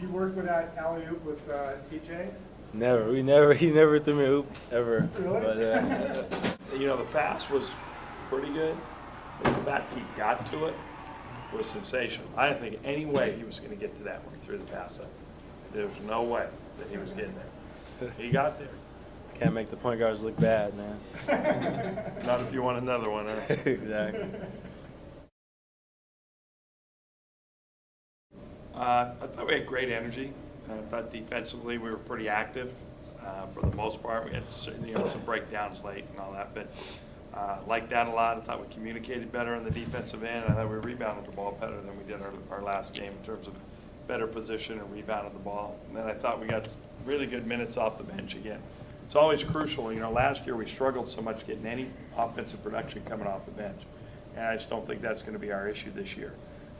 You worked with that alley-oop with TJ? Never. He never threw me a hoop, ever. Really? But, The pass was pretty good. The fact he got to it was sensational. I didn't think any way he was going to get to that when he threw the pass up. There was no way that he was getting there. He got there. can't make the point guards look bad, man. Not if you want another one, huh? Exactly. I thought we had great energy. I thought defensively we were pretty active for the most part. We had some breakdowns late and all that, but liked that a lot. I thought we communicated better on the defensive end. I thought we rebounded the ball better than we did our last game in terms of better position and rebounded the ball. And then I thought we got really good minutes off the bench again. It's always crucial. Last year we struggled so much getting any offensive production coming off the bench. And I just don't think that's going to be our issue this year.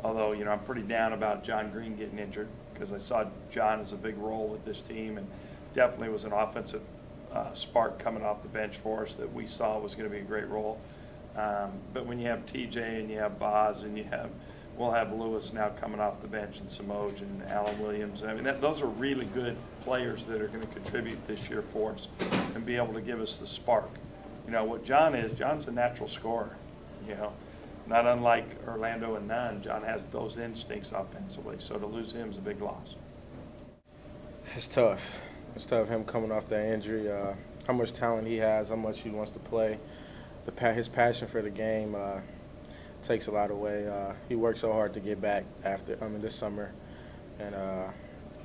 Although, I'm pretty down about John Green getting injured because I saw John as a big role with this team and definitely was an offensive spark coming off the bench for us that we saw was going to be a great role. But when you have TJ and you have Boz and we'll have Lewis now coming off the bench and Samoj and Alan Williams. I mean, those are really good players that are going to contribute this year for us and be able to give us the spark. What John's a natural scorer, Not unlike Orlando and Nunn, John has those instincts offensively, so to lose him is a big loss. It's tough. It's tough, him coming off that injury, how much talent he has, how much he wants to play. His passion for the game takes a lot away. He worked so hard to get back this summer. And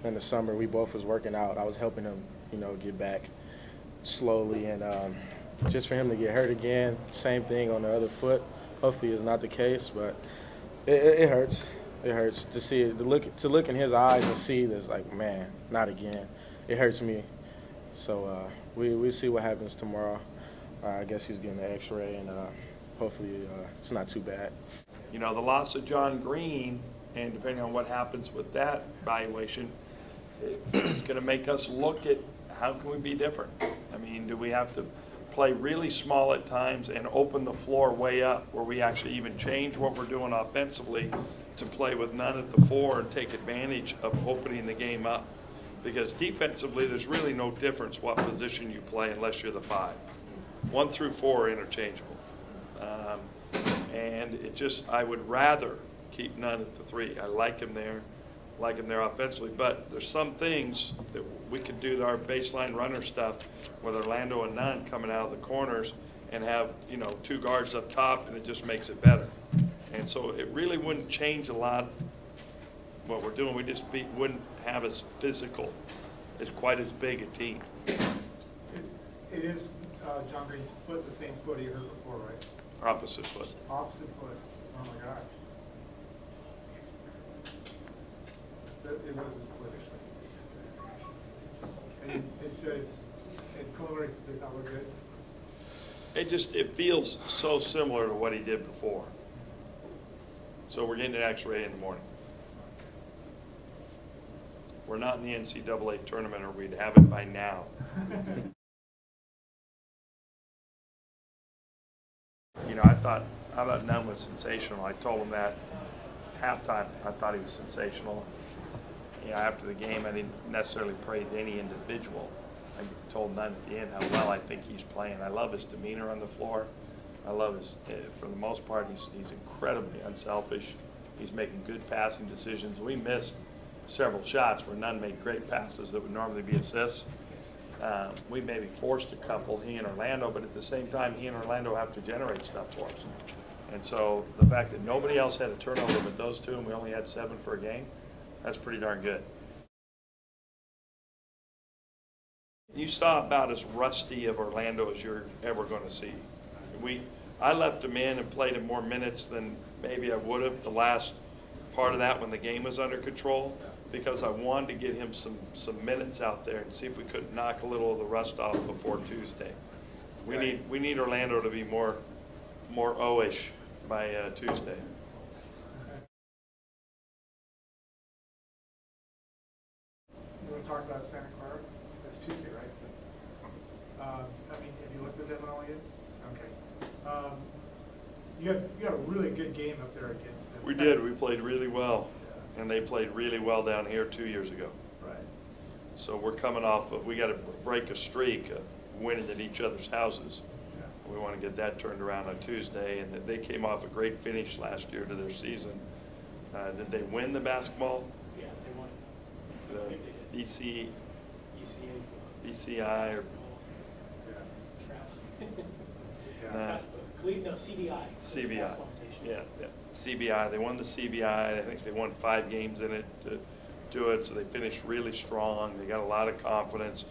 in the summer, we both was working out. I was helping him, get back slowly. And just for him to get hurt again, same thing on the other foot. Hopefully it's not the case, but it hurts. It hurts to see it, to look in his eyes and see this, like, man, not again. It hurts me. So we see what happens tomorrow. I guess he's getting an X-ray, and hopefully it's not too bad. The loss of John Green, and depending on what happens with that evaluation, it's going to make us look at how can we be different. I mean, do we have to play really small at times and open the floor way up where we actually even change what we're doing offensively to play with none at the 4 and take advantage of opening the game up? Because defensively, there's really no difference what position you play unless you're the 5. 1 through 4 are interchangeable. And I would rather keep Nunn at the 3. I like him there offensively, but there's some things that we could do our baseline runner stuff with Orlando and Nunn coming out of the corners and have, 2 guards up top, and it just makes it better. And so it really wouldn't change a lot what we're doing. We just wouldn't have as physical, as quite as big a team. It is John Green's foot, the same foot he hurt before, right? Opposite foot. Opposite foot. Oh my gosh. It was his foot. And it said it preliminary does not look good. It feels so similar to what he did before. So we're getting an X-ray in the morning. We're not in the NCAA tournament, or we'd have it by now. I thought Nunn was sensational. I told him that halftime. I thought he was sensational. After the game, I didn't necessarily praise any individual. I told Nunn at the end how well I think he's playing. I love his demeanor on the floor. I love his, for the most part, he's incredibly unselfish. He's making good passing decisions. We missed several shots where Nunn made great passes that would normally be assists. We maybe forced a couple, he and Orlando, but at the same time, he and Orlando have to generate stuff for us. And so the fact that nobody else had a turnover but those 2, and we only had 7 for a game, that's pretty darn good. You saw about as rusty of Orlando as you're ever going to see. I left him in and played him more minutes than maybe I would have the last part of that when the game was under control, because I wanted to get him some minutes out there and see if we could knock a little of the rust off before Tuesday. We need Orlando to be more O-ish by Tuesday. You want to talk about Santa Clara? It's Tuesday, right? Have you looked at them at all yet? Okay. You had a really good game up there against them. We did. We played really well. and they played really well down here 2 years ago. Right. So we're coming off of, we got to break a streak of winning at each other's houses. Yeah. We want to get that turned around on Tuesday, and they came off a great finish last year to their season. Did they win the basketball? Yeah, they won. The I think they did. BC, ECA. BCI, or Yeah. Nah. No, CBI. CBI. Basketball Invitation. Yeah. CBI, they won the CBI, I think they won 5 games in it to do it, so they finished really strong, they got a lot of confidence.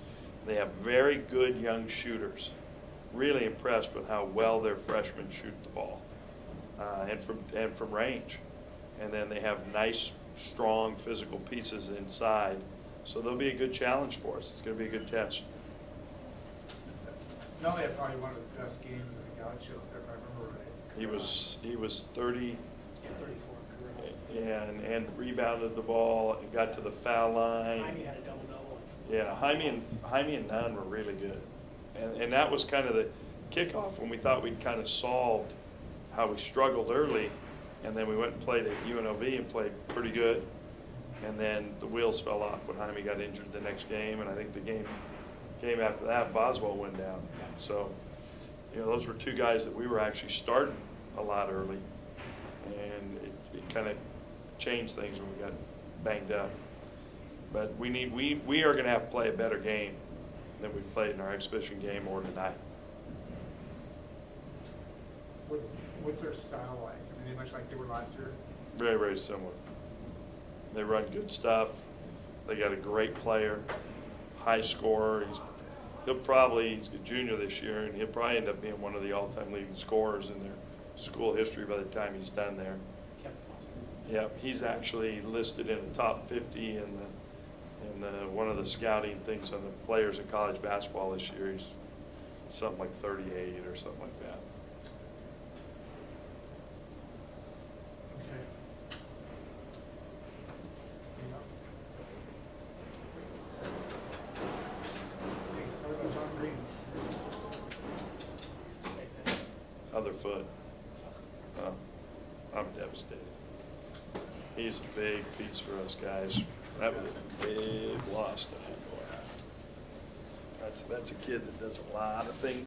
They have very good young shooters, really impressed with how well their freshmen shoot the ball, and from range. And then they have nice, strong physical pieces inside, so they'll be a good challenge for us, it's gonna be a good test. Nunnally had probably one of the best games of the Gaucho, if I remember right. He was 30, Yeah, 34 career. and rebounded the ball, and got to the foul line. Jaime had a double-double. Yeah, Jaime and Nunn were really good. And that was kind of the kickoff when we thought we'd kind of solved how we struggled early. And then we went and played at UNLV and played pretty good. And then the wheels fell off when Jaime got injured the next game. And I think the game after that, Boswell went down. So, those were 2 guys that we were actually starting a lot early. And it kind of changed things when we got banged up. But we are going to have to play a better game than we played in our exhibition game or tonight. What's their style like? I mean, they much like they were last year? Very, very similar. They run good stuff. They got a great player, high scorer. He's a junior this year, and he'll probably end up being one of the all-time leading scorers in their school history by the time he's done there. Yep, he's actually listed in the top 50 in one of the scouting things on the players in college basketball this year. He's something like 38 or something like that. Okay. Anything else? Okay, sorry about John Green. Other foot. I'm devastated. He's a big piece for us guys. That was a big loss to him. That's a kid that does a lot of things